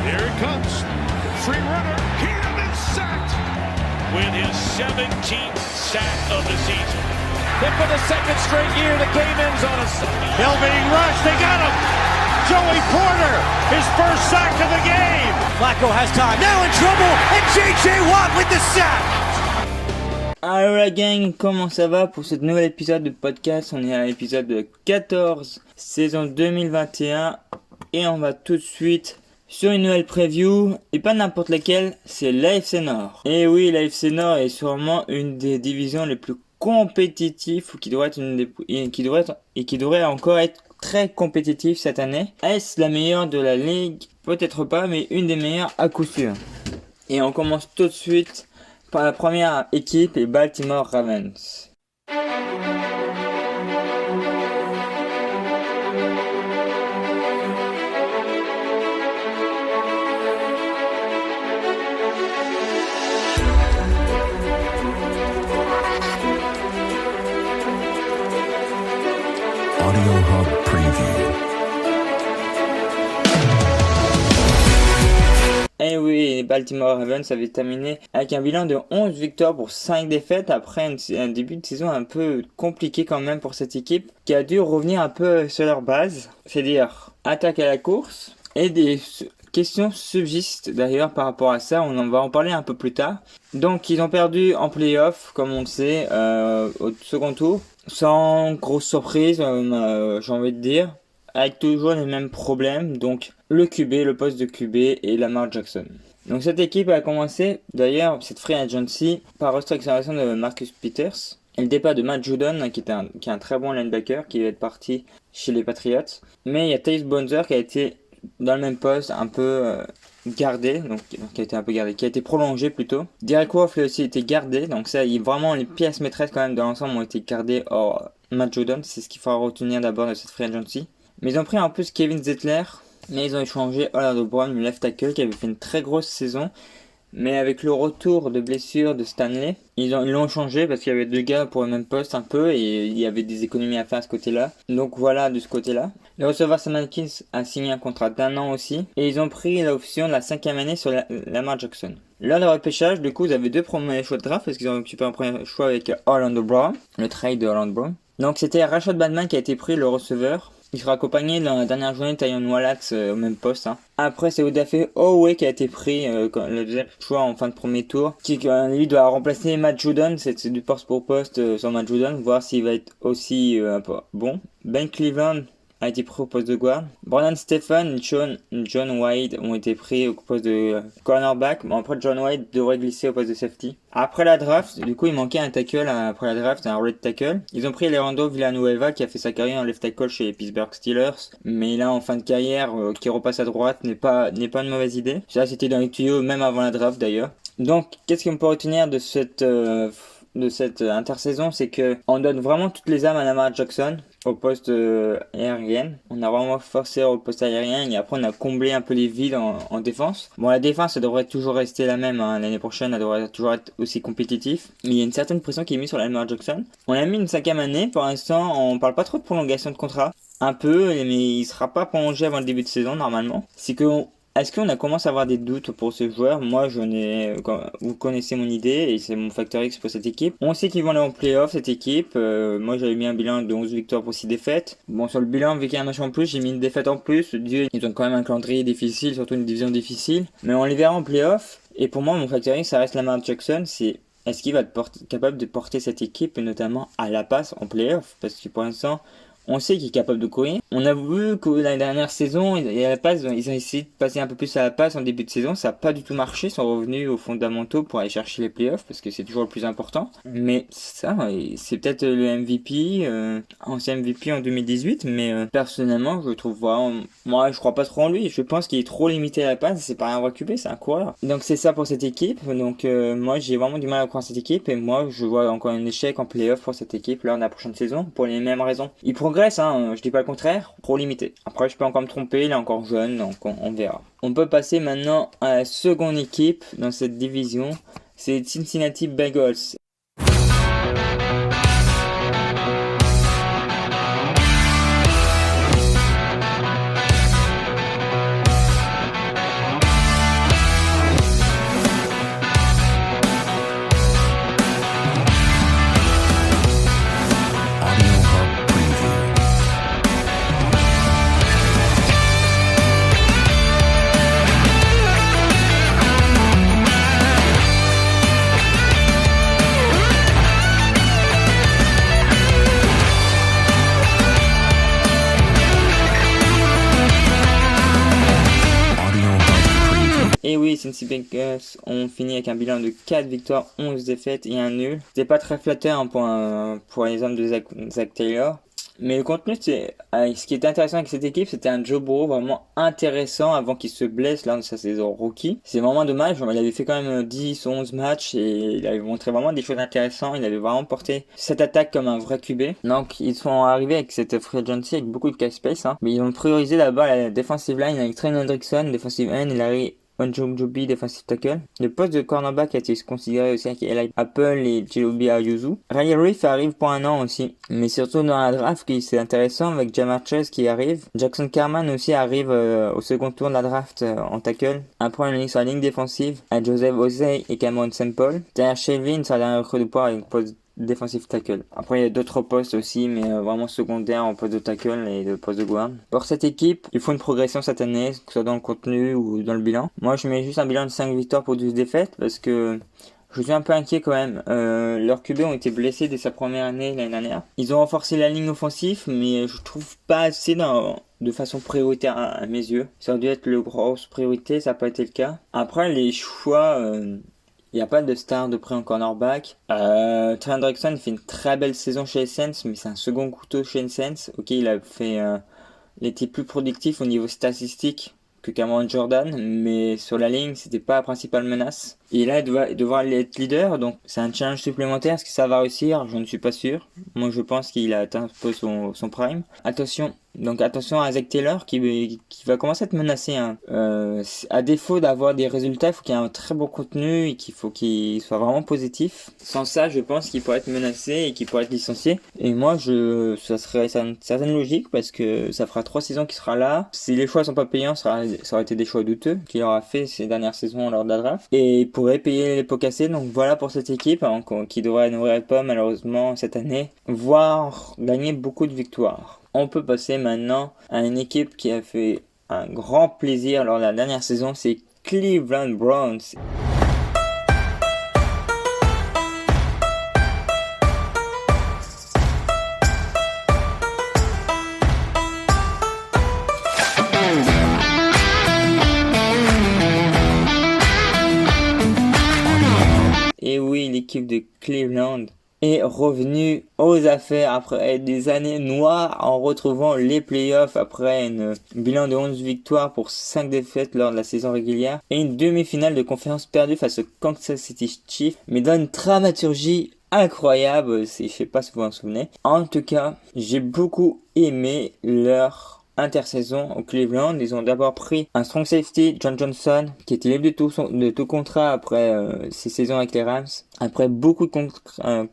Here it comes. Free runner. Cam is sacked. With his 17th sack of the season. Then for the second straight year, the Caymans on a... Hill being rushed. They got him. Joey Porter, his first sack of the game. Flacco has time. Now in trouble. And J.J. Watt with the sack. Allo la gang, comment ça va pour ce nouvel épisode de podcast? On est à l'épisode 14, saison 2021. Et on va tout de suite sur une nouvelle preview. Et pas n'importe laquelle, c'est l'AFC Nord. Et oui, l'AFC Nord est sûrement une des divisions les plus compétitives, ou qui devrait encore être très compétitive cette année. Est-ce la meilleure de la ligue? Peut-être pas, mais une des meilleures à coup sûr. Et on commence tout de suite par la première équipe, les Baltimore Ravens. Audio Hub Preview. Et oui, les Baltimore Ravens avaient terminé avec un bilan de 11 victoires pour 5 défaites après un début de saison un peu compliqué quand même pour cette équipe qui a dû revenir un peu sur leur base, c'est-à-dire attaque à la course, et des questions subsistent d'ailleurs par rapport à ça, on en va en parler un peu plus tard. Donc ils ont perdu en playoff comme on le sait au second tour, sans grosse surprise j'ai envie de dire, avec toujours les mêmes problèmes, donc le QB, le poste de QB et Lamar Jackson. Donc cette équipe a commencé d'ailleurs cette free agency par restructuration de Marcus Peters et le départ de Matt Judon qui est un très bon linebacker qui va être parti chez les Patriots. Mais il y a Tyus Bonzer qui a été dans le même poste un peu gardé, qui a été prolongé plutôt. Derek Wolfe a aussi été gardé, donc ça, vraiment les pièces maîtresses quand même de l'ensemble ont été gardées hors Matt Judon, c'est ce qu'il faudra retenir d'abord de cette free agency. Mais ils ont pris en plus Kevin Zeitler, mais ils ont échangé Orlando Brown, le left tackle, qui avait fait une très grosse saison. Mais avec le retour de blessure de Stanley, ils l'ont changé parce qu'il y avait deux gars pour le même poste un peu et il y avait des économies à faire à ce côté-là. Donc voilà, de ce côté-là. Le receveur Sam Atkins a signé un contrat d'1 an aussi. Et ils ont pris l'option de la 5e année sur Lamar Jackson. Lors du repêchage, du coup, ils avaient deux premiers choix de draft parce qu'ils ont occupé un premier choix avec Orlando Brown, le trade de Orlando Brown. Donc c'était Rashad Bateman qui a été pris, le receveur. Il sera accompagné dans la dernière journée de Tyon Wallace au même poste. Après, c'est Odafe Oweh qui a été pris, le deuxième choix en fin de premier tour. Qui, lui, doit remplacer Matt Judon. C'est du poste pour poste sur Matt Judon. Voir s'il va être aussi bon. Ben Cleveland a été pris au poste de guard. Brandon Stephen et John White ont été pris au poste de cornerback. Bon, après, John White devrait glisser au poste de safety. Après la draft, du coup, il manquait un tackle après la draft, un red tackle. Ils ont pris Leandro Villanueva qui a fait sa carrière en left tackle chez les Pittsburgh Steelers. Mais là, en fin de carrière, qui repasse à droite n'est pas une mauvaise idée. Ça, c'était dans les tuyaux, même avant la draft d'ailleurs. Donc, qu'est-ce qu'on peut retenir de cette intersaison, c'est que on donne vraiment toutes les armes à Lamar Jackson au poste aérien. On a vraiment forcé au poste aérien et après on a comblé un peu les vides en défense. Bon, la défense ça devrait toujours rester la même, l'année prochaine elle devrait toujours être aussi compétitif. Mais il y a une certaine pression qui est mise sur Lamar Jackson. On a mis une 5e année, pour l'instant on parle pas trop de prolongation de contrat. Un peu, mais il sera pas prolongé avant le début de saison normalement. Est-ce qu'on a commencé à avoir des doutes pour ce joueur? Moi, vous connaissez mon idée et c'est mon facteur X pour cette équipe. On sait qu'ils vont aller en playoff, cette équipe. Moi, j'avais mis un bilan de 11 victoires pour 6 défaites. Bon, sur le bilan, vu qu'il y a un match en plus, j'ai mis une défaite en plus. Dieu, ils ont quand même un calendrier difficile, surtout une division difficile. Mais on les verra en playoff. Et pour moi, mon facteur X, ça reste Lamar Jackson. Est-ce qu'il va être capable de porter cette équipe, et notamment à la passe en playoff? Parce que pour l'instant, on sait qu'il est capable de courir. On a vu que la dernière saison, ils ont essayé de passer un peu plus à la passe en début de saison. Ça n'a pas du tout marché. Ils sont revenus aux fondamentaux pour aller chercher les playoffs parce que c'est toujours le plus important. Mais ça, c'est peut-être le MVP, ancien MVP en 2018. Mais personnellement, je trouve vraiment... Moi, je crois pas trop en lui. Je pense qu'il est trop limité à la passe. C'est pas un vrai QB, c'est un coureur. Donc c'est ça pour cette équipe. Donc moi, j'ai vraiment du mal à croire cette équipe. Et moi, je vois encore un échec en playoff pour cette équipe lors de la prochaine saison pour les mêmes raisons. Il progresse, je dis pas le contraire, trop limité. Après, je peux encore me tromper, il est encore jeune, donc on verra. On peut passer maintenant à la seconde équipe dans cette division, c'est Cincinnati Bengals. les Cincinnati Bengals ont fini avec un bilan de 4 victoires, 11 défaites et un nul. C'était pas très flatteur pour les hommes de Zach Taylor. Mais le contenu, ce qui était intéressant avec cette équipe, c'était un Joe Burrow vraiment intéressant avant qu'il se blesse lors de sa saison rookie. C'est vraiment dommage, il avait fait quand même 10, 11 matchs et il avait montré vraiment des choses intéressantes. Il avait vraiment porté cette attaque comme un vrai QB. Donc ils sont arrivés avec cette free agency avec beaucoup de cap space, mais ils ont priorisé d'abord la defensive line avec Trent Hendrickson, defensive end, et Larry Ogunjobi, defensive tackle. Le poste de cornerback a été considéré aussi avec Eli Apple et Chilobi Ayuzu. Riley Reiff arrive pour un an aussi. Mais surtout dans la draft, c'est intéressant avec Jamar Chase qui arrive. Jackson Carman aussi arrive au second tour de la draft en tackle. Après, on est sur la ligne défensive à Joseph Osei et Cameron Sample. Derrière Shelvin, sur la dernière recrue de poids avec poste defensive tackle. Après il y a d'autres postes aussi, mais vraiment secondaires en poste de tackle et de poste de guard. Pour cette équipe, il faut une progression cette année, que ce soit dans le contenu ou dans le bilan. Moi je mets juste un bilan de 5 victoires pour 12 défaites parce que je suis un peu inquiet quand même. Leurs QB ont été blessés dès sa première année l'année dernière. Ils ont renforcé la ligne offensive, mais je trouve pas assez de façon prioritaire à mes yeux. Ça aurait dû être le grosse priorité, ça n'a pas été le cas. Après les choix, il n'y a pas de star de près en cornerback. Trent Hendrickson fait une très belle saison chez les Saints, mais c'est un second couteau chez les Saints. Ok, il était plus productif au niveau statistique que Cameron Jordan, mais sur la ligne, c'était pas la principale menace. Et là, il devra être leader, donc c'est un challenge supplémentaire. Est-ce que ça va réussir? Je ne suis pas sûr. Moi, je pense qu'il a atteint un peu son prime. Attention à Zach Taylor qui va commencer à être menacé. À défaut d'avoir des résultats, il faut qu'il y ait un très bon contenu et qu'il faut qu'il soit vraiment positif. Sans ça, je pense qu'il pourrait être menacé et qu'il pourrait être licencié. Et moi, ça serait une certaine logique parce que ça fera 3 saisons qu'il sera là. Si les choix sont pas payants, ça aurait été des choix douteux qu'il aura fait ces dernières saisons lors de la draft. Et il pourrait payer les pots cassés. Donc voilà pour cette équipe qui devrait n'ouvrir pas malheureusement cette année, voire gagner beaucoup de victoires. On peut passer maintenant à une équipe qui a fait un grand plaisir lors de la dernière saison, c'est Cleveland Browns. Et oui, l'équipe de Cleveland est revenue aux affaires après des années noires en retrouvant les playoffs après un bilan de 11 victoires pour 5 défaites lors de la saison régulière et une demi-finale de conférence perdue face aux Kansas City Chiefs, mais dans une dramaturgie incroyable, je sais pas si vous vous en souvenez. En tout cas, j'ai beaucoup aimé leur intersaison au Cleveland. Ils ont d'abord pris un strong safety, John Johnson, qui était libre de tout contrat après ses saisons avec les Rams. Après beaucoup de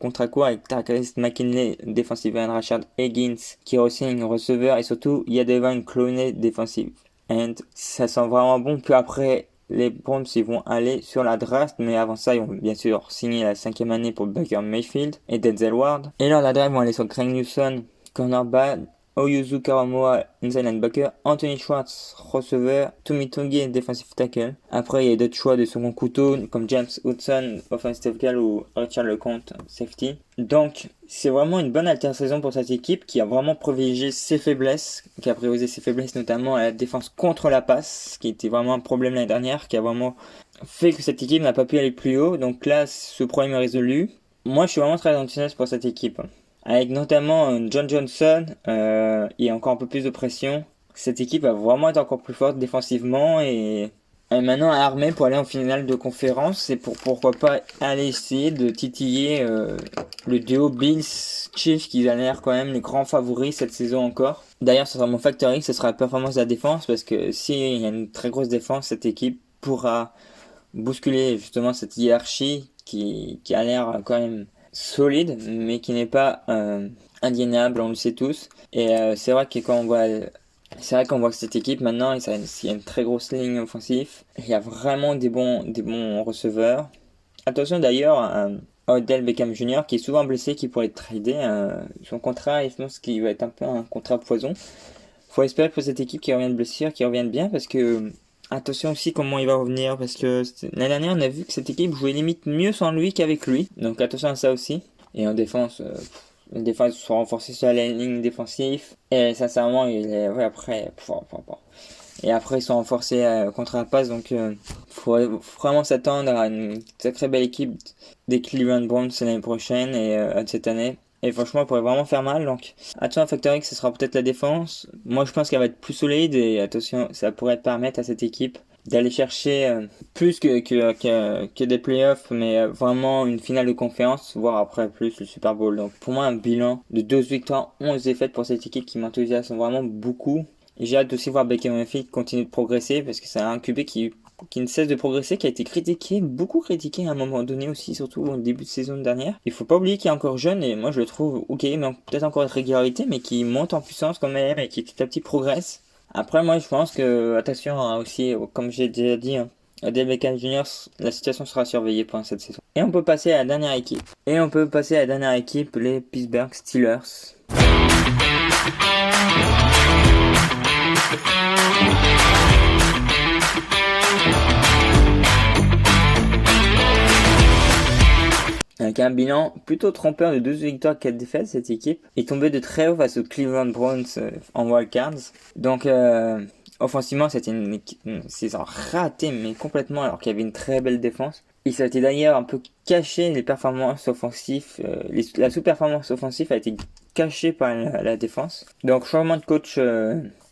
contrats courts avec Tarkaris McKinley, defensive end, Rashard Higgins, qui re-signe receveur, et surtout Yadevon Clowney, defensive end. Ça sent vraiment bon. Puis après, les Browns ils vont aller sur la draft, mais avant ça ils vont bien sûr signer la 5e année pour Baker Mayfield et Denzel Ward. Et lors de la draft ils vont aller sur Greg Newsome, cornerback, Oyuzu Karamoa, inside linebacker, Anthony Schwartz, receveur, Tumitongi, defensive tackle. Après, il y a d'autres choix de second couteau, comme James Hudson, offensive tackle, ou Richard Lecomte, safety. Donc, c'est vraiment une bonne intersaison pour cette équipe qui a vraiment privilégié ses faiblesses, qui a priorisé ses faiblesses notamment à la défense contre la passe, qui était vraiment un problème l'année dernière, qui a vraiment fait que cette équipe n'a pas pu aller plus haut. Donc là, ce problème est résolu. Moi, je suis vraiment très enthousiaste pour cette équipe. Avec notamment John Johnson et encore un peu plus de pression, cette équipe va vraiment être encore plus forte défensivement et maintenant armée pour aller en finale de conférence et pourquoi pas aller essayer de titiller le duo Bills-Chiefs qui a l'air quand même les grands favoris cette saison encore. D'ailleurs, ce sera mon facteur X, ce sera la performance de la défense parce que s'il y a une très grosse défense, cette équipe pourra bousculer justement cette hiérarchie qui a l'air quand même solide mais qui n'est pas indéniable, on le sait tous. Et c'est vrai qu'on voit que cette équipe maintenant il y a une très grosse ligne offensive, il y a vraiment des bons receveurs. Attention d'ailleurs à Odell Beckham Jr. qui est souvent blessé, qui pourrait être tradé. Son contrat, je pense qu'il va être un peu un contrat poison. Faut espérer pour cette équipe qui revient de blessure, qui revienne bien, parce que attention aussi comment il va revenir, parce que l'année dernière on a vu que cette équipe jouait limite mieux sans lui qu'avec lui, donc attention à ça aussi. Et en défense, les défenses sont renforcées sur la ligne défensive, et sincèrement il est après Et après, ils sont renforcés contre la passe. Donc, faut vraiment s'attendre à une sacrée belle équipe des Cleveland Browns l'année prochaine et cette année. Et franchement, elle pourrait vraiment faire mal. Donc, attention à Factor X, ce sera peut-être la défense. Moi, je pense qu'elle va être plus solide. Et attention, ça pourrait permettre à cette équipe d'aller chercher plus que des playoffs, mais vraiment une finale de conférence, voire après plus le Super Bowl. Donc, pour moi, un bilan de 12 victoires, 11 défaites pour cette équipe qui m'enthousiasme vraiment beaucoup. Et j'ai hâte aussi voir Baker Mayfield continuer de progresser parce que c'est un QB qui ne cesse de progresser, qui a été critiqué, beaucoup critiqué à un moment donné aussi, surtout au début de saison dernière. Il faut pas oublier qu'il est encore jeune et moi je le trouve ok, mais peut-être encore de régularité, mais qui monte en puissance quand même et qui petit à petit progresse. Après moi je pense que, attention aussi, comme j'ai déjà dit, Odell Beckham Jr., la situation sera surveillée pendant cette saison. Et on peut passer à la dernière équipe. Les Pittsburgh Steelers. Avec un bilan plutôt trompeur de 12 victoires, 4 défaites, cette équipe est tombée de très haut face aux Cleveland Browns en wildcards. Donc, offensivement, c'était une saison ratée, mais complètement, alors qu'il y avait une très belle défense. Il s'était d'ailleurs un peu caché les performances offensives. La sous-performance offensive a été cachée par la défense. Donc, changement de coach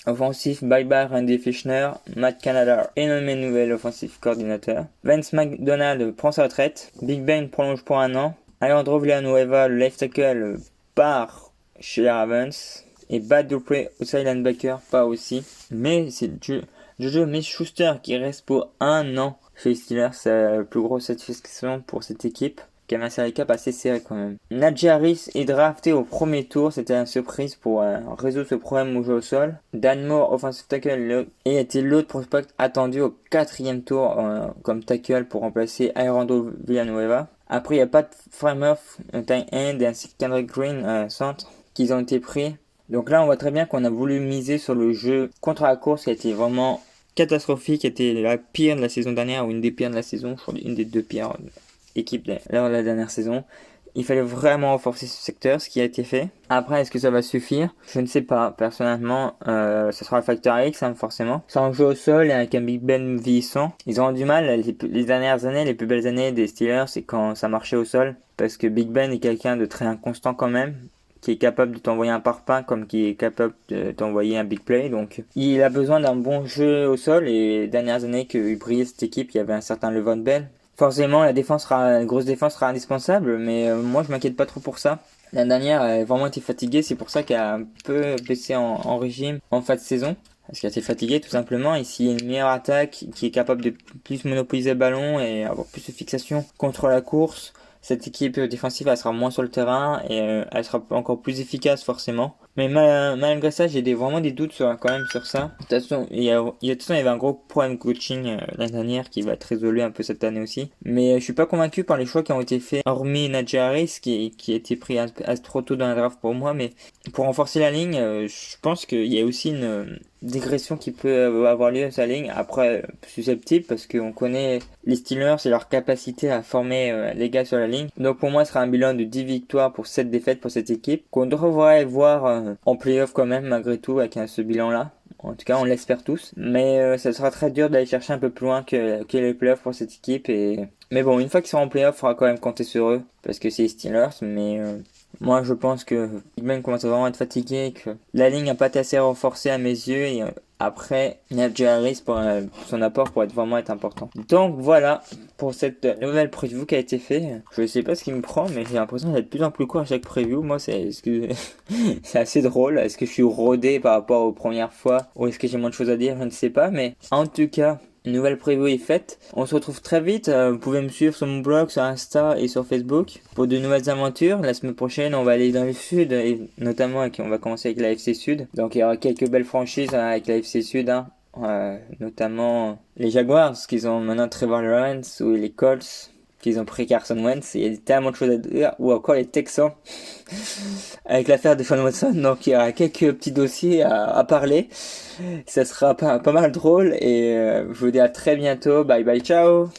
offensif, bye-bye Randy Fishner, Matt Canada est nommé nouvel offensif coordinateur. Vince McDonald prend sa retraite. Big Ben prolonge pour 1 an. Alejandro Villanueva, le left tackle, part chez les Ravens. Et Bud Dupree, outside linebacker, part aussi. Mais c'est Juju Smith-Schuster qui reste pour 1 an chez les Steelers. C'est la plus grosse satisfaction pour cette équipe, qui avait un salary cap assez serré quand même. Najee Harris est drafté au premier tour, c'était une surprise pour résoudre ce problème au jeu au sol. Dan Moore, offensive tackle, et était l'autre prospect attendu au 4e tour comme tackle pour remplacer Alejandro Villanueva. Après, il n'y a pas de Freiermuth, un tight end, ainsi que Kendrick Green, centre, qui ont été pris. Donc là, on voit très bien qu'on a voulu miser sur le jeu contre la course, qui a été vraiment catastrophique, qui était la pire de la saison dernière, ou une des pires de la saison, je crois une des 2 pires équipe lors de la dernière saison. Il fallait vraiment renforcer ce secteur, ce qui a été fait. Après, est-ce que ça va suffire? Je ne sais pas. Personnellement, ça sera le facteur X, forcément. C'est un jeu au sol et avec un Big Ben vieillissant. Ils ont du mal. Les dernières années, les plus belles années des Steelers, c'est quand ça marchait au sol. Parce que Big Ben est quelqu'un de très inconstant quand même, qui est capable de t'envoyer un parpaing comme qui est capable de t'envoyer un big play. Donc il a besoin d'un bon jeu au sol. Et les dernières années qu'il brillait cette équipe, il y avait un certain Le'Veon Bell. Forcément, la grosse défense sera indispensable, mais moi je m'inquiète pas trop pour ça. L'année dernière, elle a vraiment été fatiguée, c'est pour ça qu'elle a un peu baissé en régime en fin de saison. Parce qu'elle était fatiguée tout simplement. Ici, il y a une meilleure attaque qui est capable de plus monopoliser le ballon et avoir plus de fixation contre la course. Cette équipe défensive, elle sera moins sur le terrain et elle sera encore plus efficace forcément. Mais malgré ça, j'ai vraiment des doutes quand même sur ça. De toute façon, il y avait un gros problème coaching l'année dernière qui va être résolu un peu cette année aussi. Mais je suis pas convaincu par les choix qui ont été faits, hormis Najee Harris qui a été pris trop tôt dans la draft pour moi. Mais pour renforcer la ligne, je pense qu'il y a aussi une dégression qui peut avoir lieu à sa ligne. Après, susceptible parce qu'on connaît les Steelers et leur capacité à former les gars sur la ligne. Donc pour moi, ce sera un bilan de 10 victoires pour 7 défaites pour cette équipe qu'on devrait voir en playoff quand même malgré tout avec ce bilan-là. En tout cas, on l'espère tous. Mais ça sera très dur d'aller chercher un peu plus loin que les playoffs pour cette équipe. Mais bon, une fois qu'ils seront en playoff, il faudra quand même compter sur eux parce que c'est les Steelers. Mais moi, je pense que Big Ben commence à vraiment être fatigué et que la ligne n'a pas été assez renforcée à mes yeux. Et après, Najee Harris, son apport pourrait vraiment être important. Donc voilà pour cette nouvelle preview qui a été faite. Je ne sais pas ce qui me prend, mais j'ai l'impression d'être de plus en plus court à chaque preview. Moi, c'est assez drôle. Est-ce que je suis rodé par rapport aux premières fois ou est-ce que j'ai moins de choses à dire? Je ne sais pas. Mais en tout cas, une nouvelle preview est faite. On se retrouve très vite. Vous pouvez me suivre sur mon blog, sur Insta et sur Facebook pour de nouvelles aventures. La semaine prochaine, on va aller dans le sud et notamment on va commencer avec la FC Sud. Donc il y aura quelques belles franchises avec la FC Sud, notamment les Jaguars qui ont maintenant Trevor Lawrence ou les Colts qu'ils ont pris Carson Wentz. Il y a tellement de choses à dire, ou encore les Texans avec l'affaire de Sean Watson. Donc il y aura quelques petits dossiers à parler. Ça sera pas mal drôle et je vous dis à très bientôt. Bye bye, ciao.